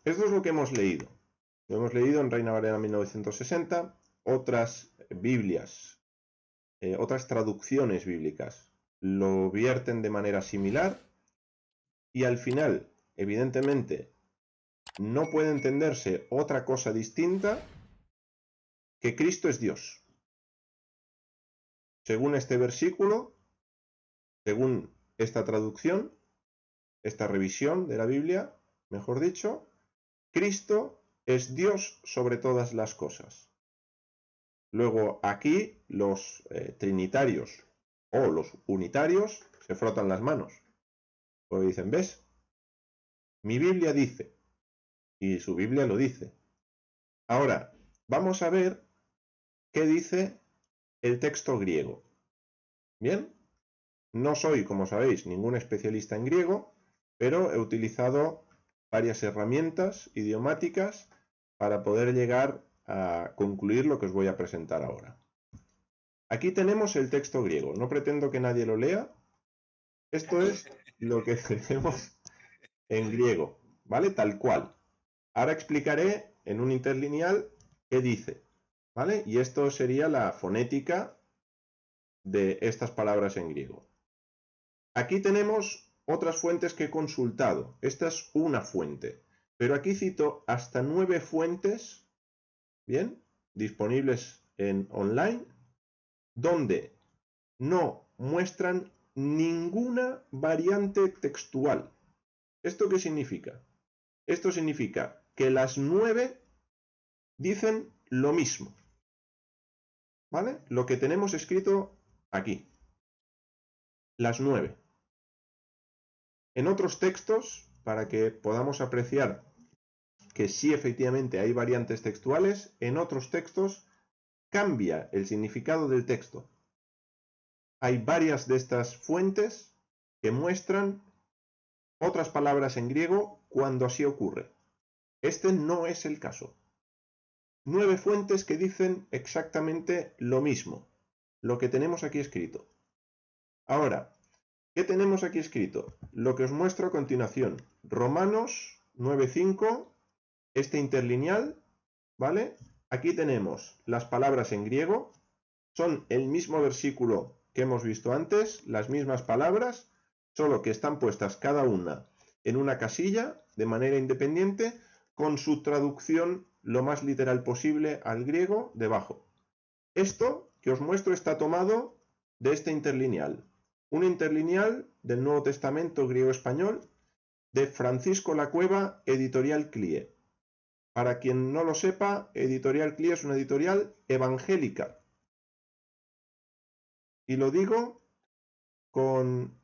esto es lo que hemos leído. Lo hemos leído en Reina Valera 1960, otras Biblias, otras traducciones bíblicas lo vierten de manera similar y al final, evidentemente, no puede entenderse otra cosa distinta que Cristo es Dios. Según este versículo, según esta traducción, esta revisión de la Biblia, mejor dicho, Cristo es Dios sobre todas las cosas. Luego aquí los trinitarios o los unitarios se frotan las manos. Porque dicen, ¿ves? Mi Biblia dice, y su Biblia lo dice. Ahora, vamos a ver qué dice el texto griego. ¿Bien? No soy, como sabéis, ningún especialista en griego, pero he utilizado varias herramientas idiomáticas para poder llegar a concluir lo que os voy a presentar ahora. Aquí tenemos el texto griego. No pretendo que nadie lo lea. Esto es lo que tenemos en griego, ¿vale? Tal cual. Ahora explicaré en un interlineal qué dice, ¿vale? Y esto sería la fonética de estas palabras en griego. Aquí tenemos otras fuentes que he consultado. Esta es una fuente, pero aquí cito hasta 9 fuentes, ¿bien? Disponibles en online, donde no muestran ninguna variante textual. ¿Esto qué significa? Esto significa que las 9 dicen lo mismo, ¿vale? Lo que tenemos escrito aquí. Las 9. En otros textos, para que podamos apreciar que sí efectivamente hay variantes textuales, en otros textos cambia el significado del texto. Hay varias de estas fuentes que muestran otras palabras en griego cuando así ocurre. Este no es el caso. 9 fuentes que dicen exactamente lo mismo, lo que tenemos aquí escrito. Ahora, ¿qué tenemos aquí escrito? Lo que os muestro a continuación. Romanos 9:5, este interlineal, ¿vale? Aquí tenemos las palabras en griego, son el mismo versículo que hemos visto antes, las mismas palabras, solo que están puestas cada una en una casilla de manera independiente con su traducción lo más literal posible al griego debajo. Esto que os muestro está tomado de este interlineal, un interlineal del Nuevo Testamento griego-español de Francisco Lacueva, Editorial CLIE. Para quien no lo sepa, Editorial CLIE es una editorial evangélica. Y lo digo con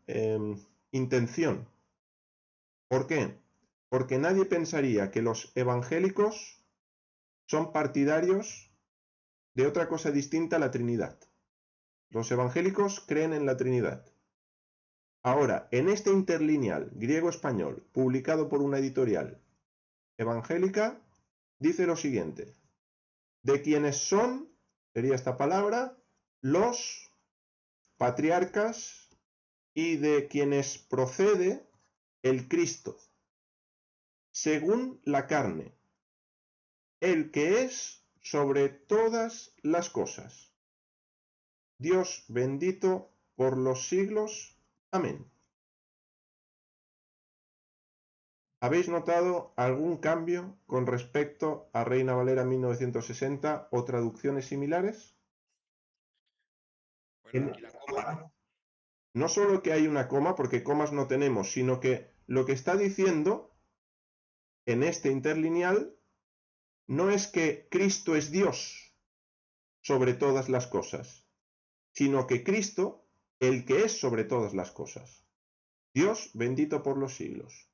intención. ¿Por qué? Porque nadie pensaría que los evangélicos son partidarios de otra cosa distinta a la Trinidad. Los evangélicos creen en la Trinidad. Ahora, en este interlineal griego-español, publicado por una editorial evangélica, dice lo siguiente: de quienes son, sería esta palabra, los patriarcas y de quienes procede el Cristo, según la carne, el que es sobre todas las cosas. Dios bendito por los siglos. Amén. ¿Habéis notado algún cambio con respecto a Reina Valera 1960 o traducciones similares? Bueno, aquí la coma. No solo que hay una coma, porque comas no tenemos, sino que lo que está diciendo en este interlineal no es que Cristo es Dios sobre todas las cosas, sino que Cristo, el que es sobre todas las cosas. Dios bendito por los siglos.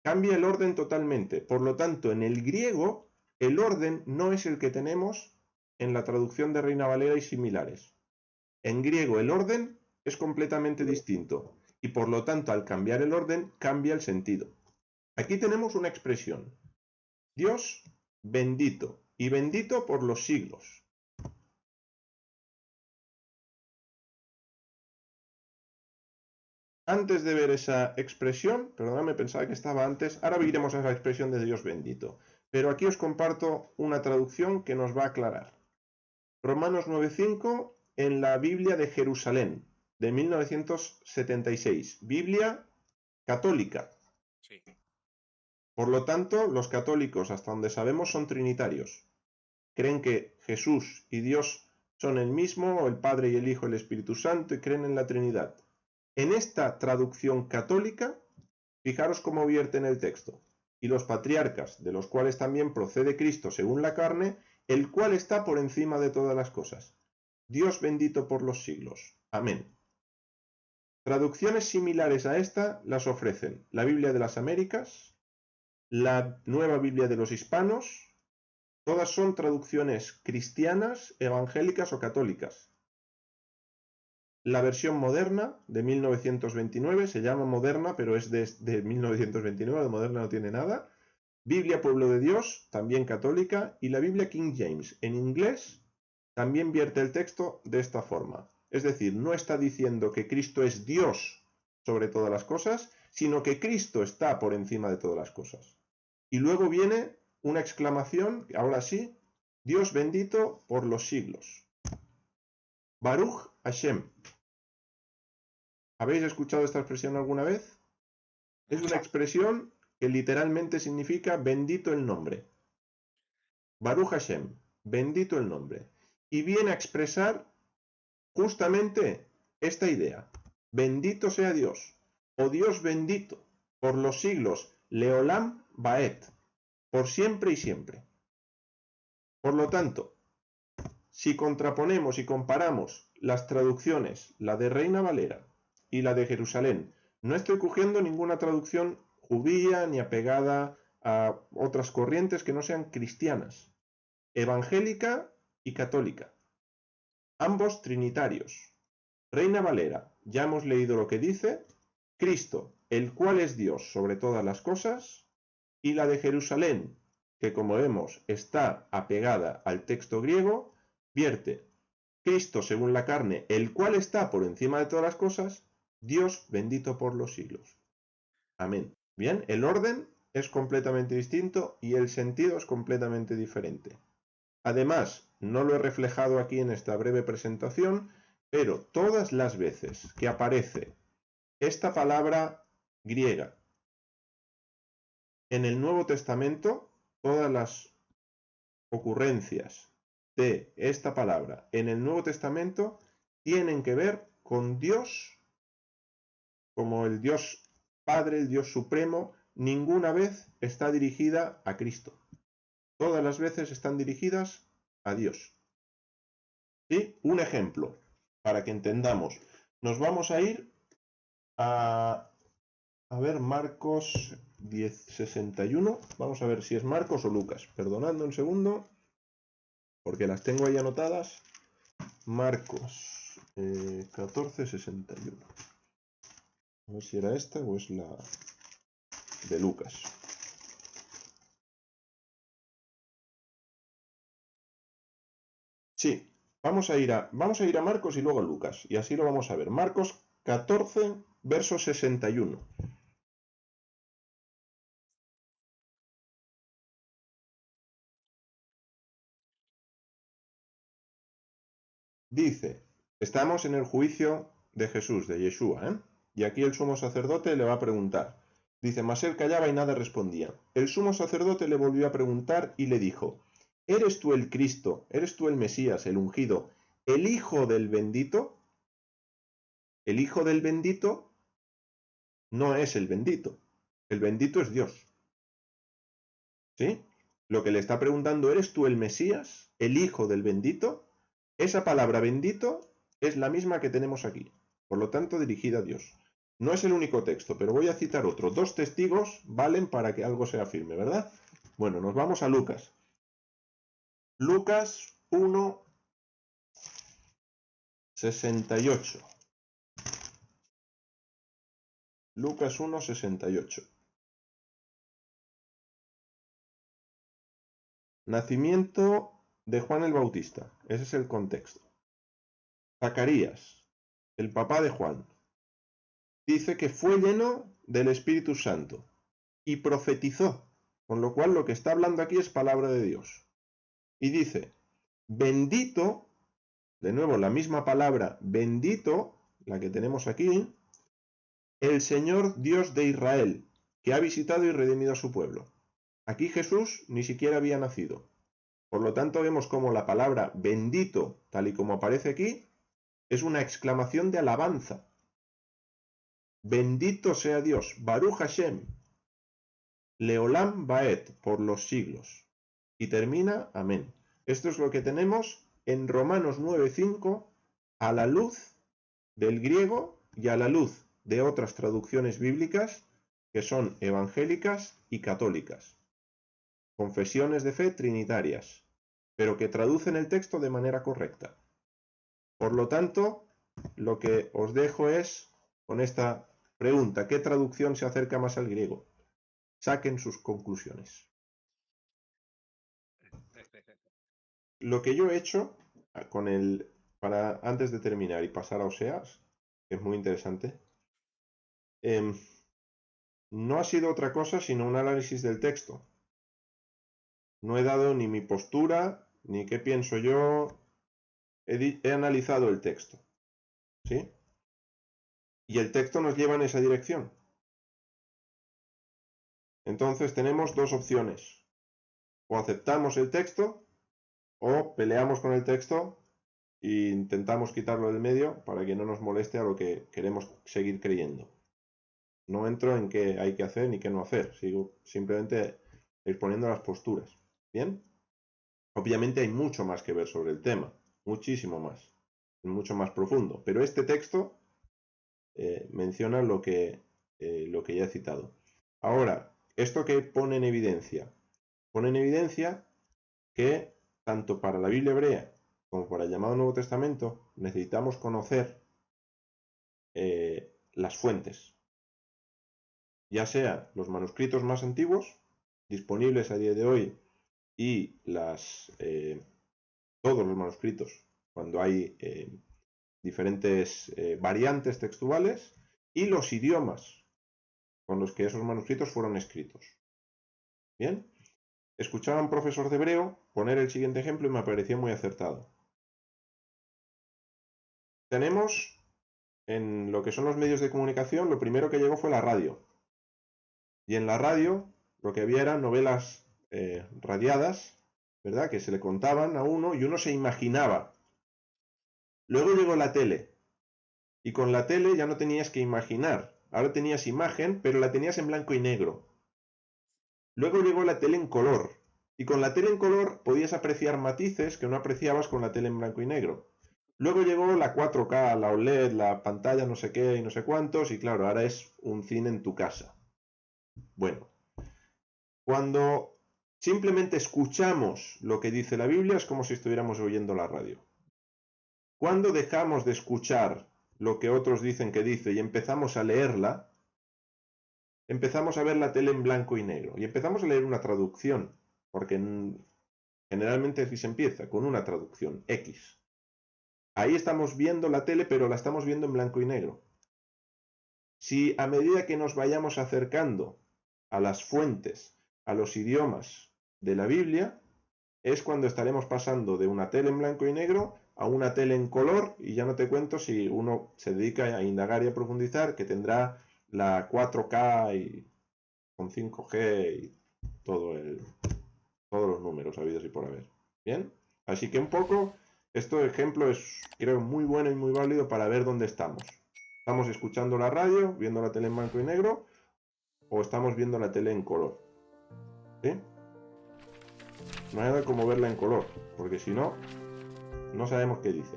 Cambia el orden totalmente. Por lo tanto, en el griego, el orden no es el que tenemos en la traducción de Reina Valera y similares. En griego, el orden es completamente distinto y por lo tanto, al cambiar el orden, cambia el sentido. Aquí tenemos una expresión: Dios bendito y bendito por los siglos. Antes de ver esa expresión, perdóname, pensaba que estaba antes, ahora veremos esa expresión de Dios bendito. Pero aquí os comparto una traducción que nos va a aclarar. Romanos 9.5 en la Biblia de Jerusalén, de 1976. Biblia católica. Sí. Por lo tanto, los católicos, hasta donde sabemos, son trinitarios. Creen que Jesús y Dios son el mismo, o el Padre y el Hijo y el Espíritu Santo, y creen en la Trinidad. En esta traducción católica, fijaros cómo vierte en el texto. Y los patriarcas, de los cuales también procede Cristo según la carne, el cual está por encima de todas las cosas. Dios bendito por los siglos. Amén. Traducciones similares a esta las ofrecen la Biblia de las Américas, la Nueva Biblia de los Hispanos. Todas son traducciones cristianas, evangélicas o católicas. La versión moderna de 1929 se llama moderna, pero es de 1929, de moderna no tiene nada. Biblia Pueblo de Dios, también católica, y la Biblia King James en inglés también vierte el texto de esta forma. Es decir, no está diciendo que Cristo es Dios sobre todas las cosas, sino que Cristo está por encima de todas las cosas. Y luego viene una exclamación, ahora sí, Dios bendito por los siglos. Baruch Hashem. ¿Habéis escuchado esta expresión alguna vez? Es una expresión que literalmente significa bendito el nombre. Baruch Hashem, bendito el nombre. Y viene a expresar justamente esta idea. Bendito sea Dios, o Dios bendito, por los siglos, Leolam Baet, por siempre y siempre. Por lo tanto, si contraponemos y comparamos las traducciones, la de Reina Valera y la de Jerusalén, no estoy cogiendo ninguna traducción judía ni apegada a otras corrientes que no sean cristianas, evangélica y católica, ambos trinitarios. Reina Valera, ya hemos leído lo que dice, Cristo, el cual es Dios sobre todas las cosas, y la de Jerusalén, que como vemos está apegada al texto griego, vierte Cristo según la carne, el cual está por encima de todas las cosas, Dios bendito por los siglos. Amén. Bien, el orden es completamente distinto y el sentido es completamente diferente. Además, no lo he reflejado aquí en esta breve presentación, pero todas las veces que aparece esta palabra griega en el Nuevo Testamento, todas las ocurrencias de esta palabra en el Nuevo Testamento tienen que ver con Dios como el Dios Padre, el Dios Supremo. Ninguna vez está dirigida a Cristo. Todas las veces están dirigidas a Dios. ¿Sí? Un ejemplo, para que entendamos. Nos vamos a ir a ver Marcos 10:61. Vamos a ver si es Marcos o Lucas. Perdonadme un segundo, porque las tengo ahí anotadas. Marcos 14:61. A ver si era esta o es la de Lucas. Sí, vamos a ir a Marcos y luego a Lucas, y así lo vamos a ver. Marcos 14, verso 61. Dice, estamos en el juicio de Jesús, de Yeshua, ¿eh? Y aquí el sumo sacerdote le va a preguntar. Dice, mas él callaba y nada respondía. El sumo sacerdote le volvió a preguntar y le dijo, ¿eres tú el Cristo? ¿Eres tú el Mesías, el ungido, el Hijo del bendito? El Hijo del bendito no es el bendito. El bendito es Dios. ¿Sí? Lo que le está preguntando, ¿eres tú el Mesías, el Hijo del bendito? Esa palabra bendito es la misma que tenemos aquí, por lo tanto dirigida a Dios. No es el único texto, pero voy a citar otro. Dos testigos valen para que algo sea firme, ¿verdad? Bueno, nos vamos a Lucas. Lucas 1:68. Lucas 1:68. Nacimiento de Juan el Bautista. Ese es el contexto. Zacarías, el papá de Juan. dice que fue lleno del Espíritu Santo y profetizó, con lo cual lo que está hablando aquí es palabra de Dios. Y dice, bendito, de nuevo la misma palabra, bendito, la que tenemos aquí, el Señor Dios de Israel, que ha visitado y redimido a su pueblo. Aquí Jesús ni siquiera había nacido. Por lo tanto, vemos como la palabra bendito, tal y como aparece aquí, es una exclamación de alabanza. Bendito sea Dios, Baruch Hashem, Leolam Baed, por los siglos. Y termina, amén. Esto es lo que tenemos en Romanos 9:5, a la luz del griego y a la luz de otras traducciones bíblicas que son evangélicas y católicas. Confesiones de fe trinitarias, pero que traducen el texto de manera correcta. Por lo tanto, lo que os dejo es con esta pregunta: ¿qué traducción se acerca más al griego? Saquen sus conclusiones. Lo que yo he hecho para antes de terminar y pasar a Oseas, que es muy interesante, no ha sido otra cosa sino un análisis del texto. No he dado ni mi postura, ni qué pienso yo. He analizado el texto, ¿sí? Y el texto nos lleva en esa dirección. Entonces tenemos dos opciones. O aceptamos el texto, o peleamos con el texto e intentamos quitarlo del medio para que no nos moleste a lo que queremos seguir creyendo. No entro en qué hay que hacer ni qué no hacer. Sigo simplemente exponiendo las posturas. ¿Bien? Obviamente hay mucho más que ver sobre el tema. Muchísimo más. Mucho más profundo. Pero este texto menciona lo que ya he citado. Ahora, ¿esto qué pone en evidencia? Pone en evidencia que tanto para la Biblia hebrea como para el llamado Nuevo Testamento necesitamos conocer las fuentes, ya sea los manuscritos más antiguos disponibles a día de hoy y todos los manuscritos cuando hay diferentes variantes textuales, y los idiomas con los que esos manuscritos fueron escritos. Bien, escuchaba a un profesor de hebreo poner el siguiente ejemplo y me pareció muy acertado. Tenemos en lo que son los medios de comunicación, lo primero que llegó fue la radio. Y en la radio lo que había eran novelas radiadas, ¿verdad? Que se le contaban a uno y uno se imaginaba. Luego llegó la tele. Y con la tele ya no tenías que imaginar. Ahora tenías imagen, pero la tenías en blanco y negro. Luego llegó la tele en color. Y con la tele en color podías apreciar matices que no apreciabas con la tele en blanco y negro. Luego llegó la 4K, la OLED, la pantalla no sé qué y no sé cuántos, y claro, ahora es un cine en tu casa. Bueno, cuando simplemente escuchamos lo que dice la Biblia es como si estuviéramos oyendo la radio. Cuando dejamos de escuchar lo que otros dicen que dice y empezamos a leerla, empezamos a ver la tele en blanco y negro y empezamos a leer una traducción, porque generalmente así se empieza, con una traducción X. Ahí estamos viendo la tele, pero la estamos viendo en blanco y negro. Si a medida que nos vayamos acercando a las fuentes, a los idiomas de la Biblia, es cuando estaremos pasando de una tele en blanco y negro a una tele en color, y ya no te cuento si uno se dedica a indagar y a profundizar, que tendrá la 4K y con 5G y todos los números habidos y por haber. ¿Bien? Así que un poco, este ejemplo es, creo, muy bueno y muy válido para ver dónde estamos. ¿Estamos escuchando la radio, viendo la tele en blanco y negro, o estamos viendo la tele en color? ¿Sí? No hay nada como verla en color, porque si no, no sabemos qué dice.